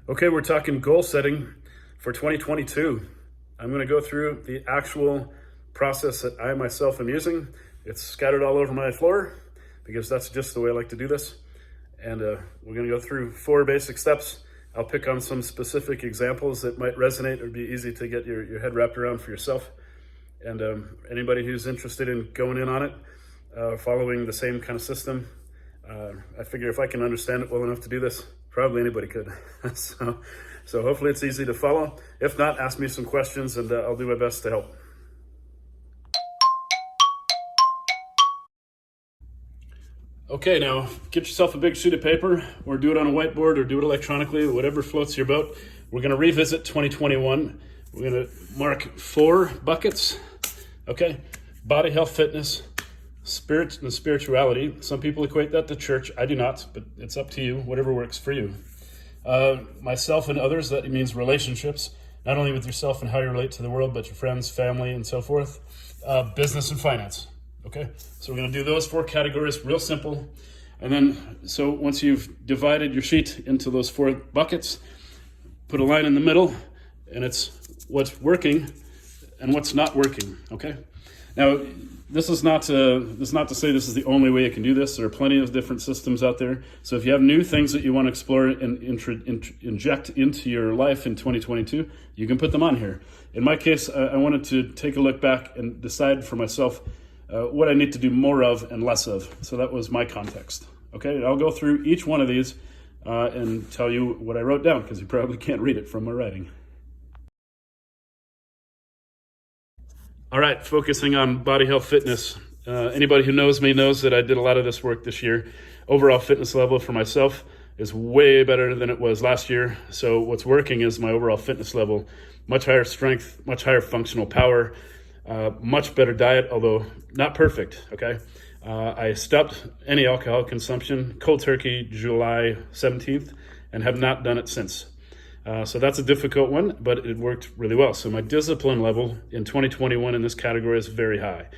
Okay, we're talking goal setting for 2022. I'm going to go through the actual process that I myself am using. It's scattered all over my floor because that's just the way I like to do this. And we're going to go through 4 basic steps. I'll pick on some specific examples that might resonate or be easy to get your head wrapped around for yourself. And anybody who's interested in going in on it, following the same kind of system, I figure if I can understand it well enough to do this, probably anybody could. so hopefully it's easy to follow. If not, ask me some questions and I'll do my best to help. Okay, now get yourself a big sheet of paper or do it on a whiteboard or do it electronically, whatever floats your boat. We're going to revisit 2021. We're going to mark 4 buckets. Okay, body, health, fitness, spirit, and spirituality. Some people equate that to church. I do not, but it's up to you, whatever works for you. Myself and others, that means relationships, not only with yourself and how you relate to the world, but your friends, family, and so forth. Business and finance. Okay, so we're going to do those 4 categories, real simple. And then, so once you've divided your sheet into those 4 buckets, put a line in the middle, and it's what's working and what's not working. Okay. Now, this is not to say this is the only way you can do this. There are plenty of different systems out there. So if you have new things that you want to explore and inject into your life in 2022, you can put them on here. In my case, I wanted to take a look back and decide for myself what I need to do more of and less of. So that was my context. Okay, and I'll go through each one of these and tell you what I wrote down, because you probably can't read it from my writing. All right, focusing on body, health, fitness. Anybody who knows me knows that I did a lot of this work this year. Overall fitness level for myself is way better than it was last year. So what's working is my overall fitness level, much higher strength, much higher functional power, much better diet, although not perfect, okay? I stopped any alcohol consumption cold turkey July 17th and have not done it since. So that's a difficult one, but it worked really well. So my discipline level in 2021 in this category is very high.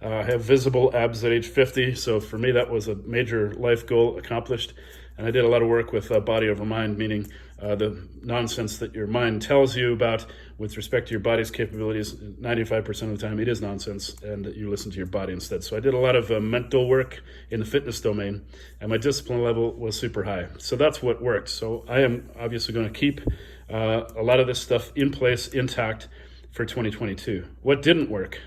I have visible abs at age 50, so for me that was a major life goal accomplished. And I did a lot of work with body over mind, meaning the nonsense that your mind tells you about with respect to your body's capabilities. 95% of the time it is nonsense, and you listen to your body instead. So I did a lot of mental work in the fitness domain, and my discipline level was super high. So that's what worked. So I am obviously going to keep a lot of this stuff in place, intact for 2022. What didn't work?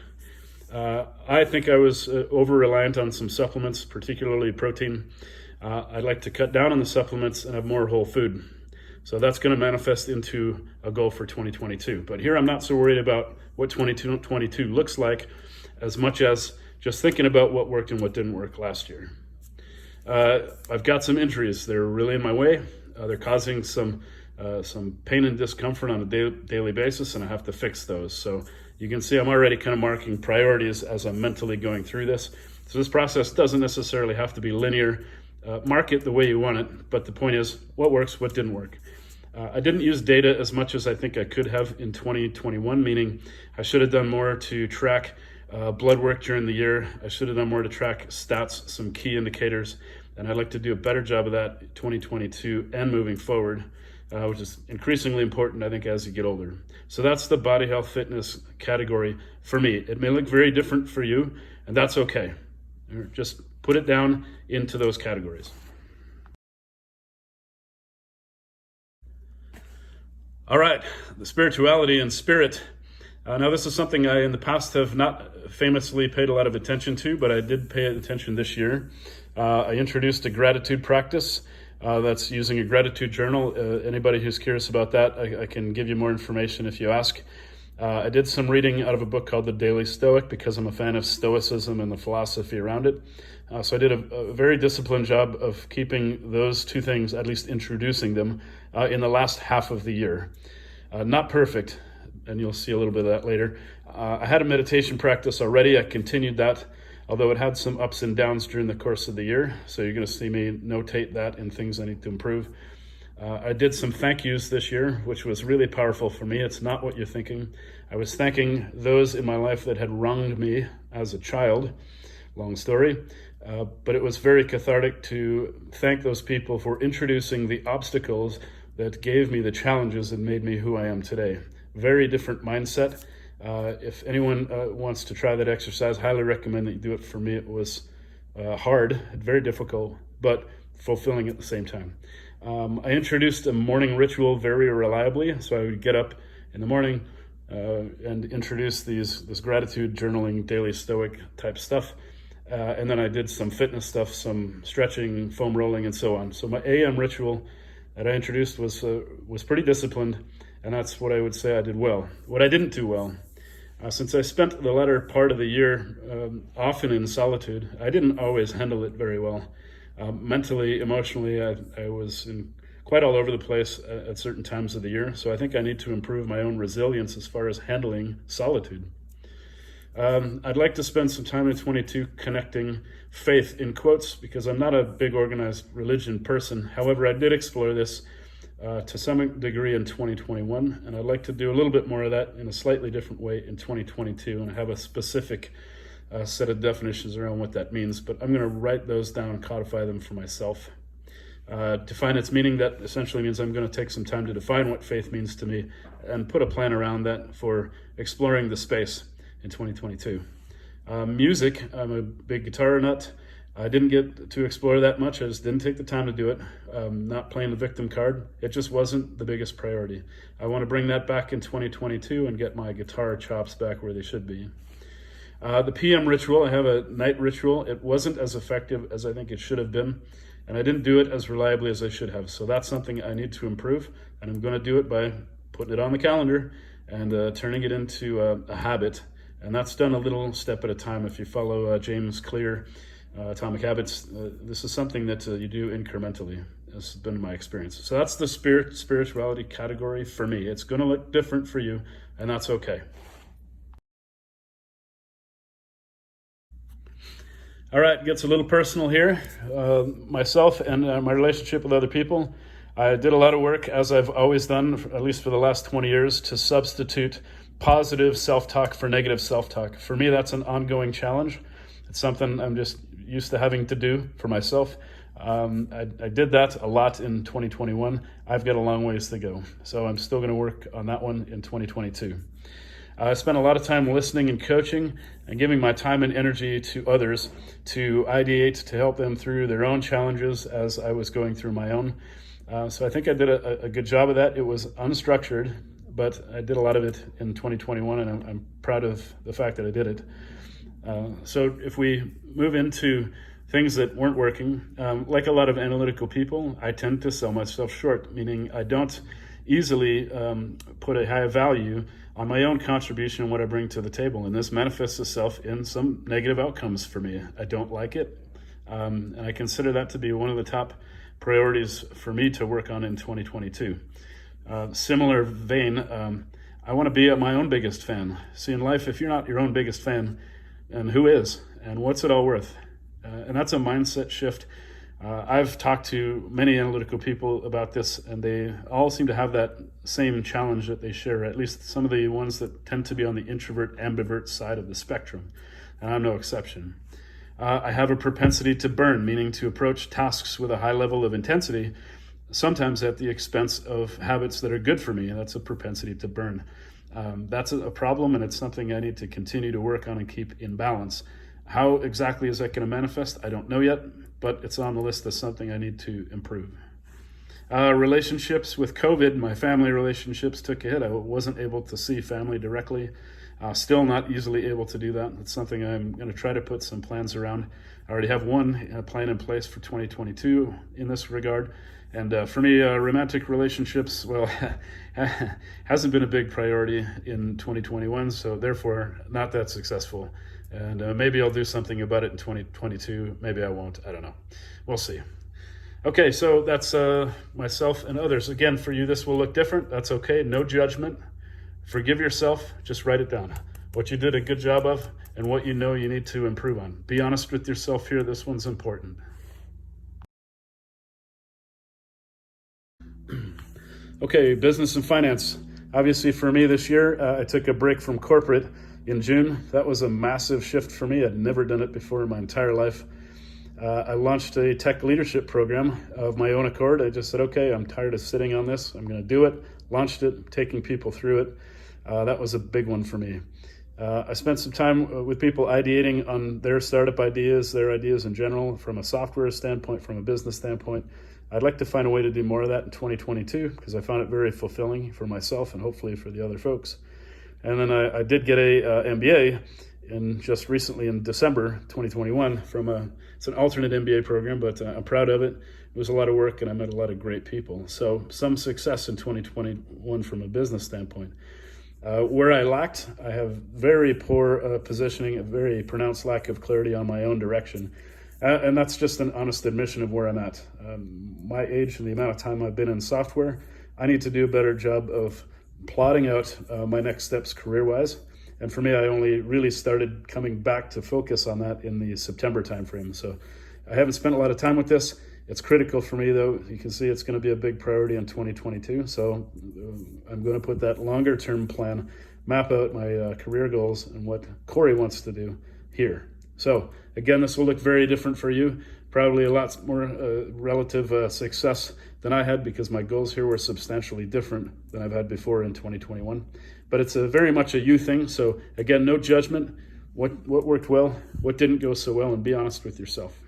I think I was over-reliant on some supplements, particularly protein. I'd like to cut down on the supplements and have more whole food. So that's going to manifest into a goal for 2022. But here I'm not so worried about what 2022 looks like as much as just thinking about what worked and what didn't work last year. I've got some injuries. They're really in my way. They're causing some pain and discomfort on a daily basis, and I have to fix those. So you can see I'm already kind of marking priorities as I'm mentally going through this. So this process doesn't necessarily have to be linear. Mark it the way you want it, but the point is what works, what didn't work. I didn't use data as much as I think I could have in 2021, meaning I should have done more to track blood work during the year. I should have done more to track stats, some key indicators, and I'd like to do a better job of that in 2022 and moving forward, which is increasingly important, I think, as you get older. So that's the body, health, fitness category for me. It may look very different for you, and that's okay. Just put it down into those categories. All right, the spirituality and spirit. Now this is something I in the past have not famously paid a lot of attention to, but I did pay attention this year. I introduced a gratitude practice that's using a gratitude journal. Anybody who's curious about that, I can give you more information if you ask. I did some reading out of a book called The Daily Stoic because I'm a fan of Stoicism and the philosophy around it. So I did a very disciplined job of keeping those 2 things, at least introducing them, in the last half of the year. Not perfect, and you'll see a little bit of that later. I had a meditation practice already. I continued that, although it had some ups and downs during the course of the year. So you're going to see me notate that in things I need to improve. I did some thank yous this year, which was really powerful for me. It's not what you're thinking. I was thanking those in my life that had wronged me as a child. Long story. But it was very cathartic to thank those people for introducing the obstacles that gave me the challenges and made me who I am today. Very different mindset. If anyone wants to try that exercise, highly recommend that you do it. For me, it was hard, very difficult, but fulfilling at the same time. I introduced a morning ritual very reliably. So I would get up in the morning and introduce this gratitude journaling, daily stoic type stuff. And then I did some fitness stuff, some stretching, foam rolling, and so on. So my AM ritual that I introduced was pretty disciplined, and that's what I would say I did well. What I didn't do well, since I spent the latter part of the year often in solitude, I didn't always handle it very well. Mentally, emotionally, I was quite all over the place at certain times of the year. So I think I need to improve my own resilience as far as handling solitude. I'd like to spend some time in 22 connecting faith in quotes, because I'm not a big organized religion person. However, I did explore this to some degree in 2021, and I'd like to do a little bit more of that in a slightly different way in 2022, and I have a specific set of definitions around what that means, but I'm going to write those down and codify them for myself. Define its meaning, that essentially means I'm going to take some time to define what faith means to me and put a plan around that for exploring the space in 2022. Music, I'm a big guitar nut. I didn't get to explore that much. I just didn't take the time to do it. Not playing the victim card. It just wasn't the biggest priority. I want to bring that back in 2022 and get my guitar chops back where they should be. The PM ritual, I have a night ritual. It wasn't as effective as I think it should have been, and I didn't do it as reliably as I should have. So that's something I need to improve, and I'm going to do it by putting it on the calendar and turning it into a habit. And that's done a little step at a time. If you follow James Clear, Atomic Habits, this is something that you do incrementally. This has been my experience. So that's the spirituality category for me. It's going to look different for you, and that's okay. All right, gets a little personal here. Myself and my relationship with other people. I did a lot of work, as I've always done, at least for the last 20 years, to substitute positive self-talk for negative self-talk. For me, that's an ongoing challenge. It's something I'm just used to having to do for myself. I did that a lot in 2021. I've got a long ways to go. So I'm still going to work on that one in 2022. I spent a lot of time listening and coaching and giving my time and energy to others to ideate, to help them through their own challenges as I was going through my own. So I think I did a good job of that. It was unstructured, but I did a lot of it in 2021, and I'm proud of the fact that I did it. So if we move into things that weren't working, like a lot of analytical people, I tend to sell myself short, meaning I don't easily put a high value on my own contribution and what I bring to the table. And this manifests itself in some negative outcomes for me. I don't like it. And I consider that to be one of the top priorities for me to work on in 2022. Similar vein, I want to be my own biggest fan. See, in life, if you're not your own biggest fan, and who is? And what's it all worth? And that's a mindset shift. I've talked to many analytical people about this, and they all seem to have that same challenge that they share, at least some of the ones that tend to be on the introvert, ambivert side of the spectrum. And I'm no exception. I have a propensity to burn, meaning to approach tasks with a high level of intensity, sometimes at the expense of habits that are good for me. That's a propensity to burn. That's a problem, and it's something I need to continue to work on and keep in balance. How exactly is that going to manifest? I don't know yet, but it's on the list as something I need to improve. Relationships with COVID, my family relationships took a hit. I wasn't able to see family directly. Still not easily able to do that. It's something I'm going to try to put some plans around. I already have one plan in place for 2022 in this regard. And for me, romantic relationships, well, hasn't been a big priority in 2021, so therefore not that successful. And maybe I'll do something about it in 2022. Maybe I won't. I don't know. We'll see. Okay, so that's myself and others. Again, for you, this will look different. That's okay. No judgment. Forgive yourself. Just write it down. What you did a good job of and what you know you need to improve on. Be honest with yourself here. This one's important. Okay, business and finance. Obviously, for me this year, I took a break from corporate in June. That was a massive shift for me. I'd never done it before in my entire life. I launched a tech leadership program of my own accord. I just said, okay, I'm tired of sitting on this. I'm going to do it. Launched it, taking people through it. That was a big one for me. I spent some time with people ideating on their startup ideas, their ideas in general, from a software standpoint, from a business standpoint. I'd like to find a way to do more of that in 2022 because I found it very fulfilling for myself and hopefully for the other folks. And then I did get a MBA just recently in December 2021 it's an alternate MBA program, but I'm proud of it. It was a lot of work and I met a lot of great people. So some success in 2021 from a business standpoint. Where I lacked, I have very poor positioning, a very pronounced lack of clarity on my own direction. And that's just an honest admission of where I'm at. My age and the amount of time I've been in software, I need to do a better job of plotting out my next steps career-wise. And for me, I only really started coming back to focus on that in the September timeframe. So I haven't spent a lot of time with this. It's critical for me, though. You can see it's going to be a big priority in 2022. So I'm going to put that longer term plan, map out my career goals and what Corey wants to do here. So again, this will look very different for you. Probably a lot more relative success than I had because my goals here were substantially different than I've had before in 2021. But it's very much a you thing. So again, no judgment. What worked well, what didn't go so well, and be honest with yourself.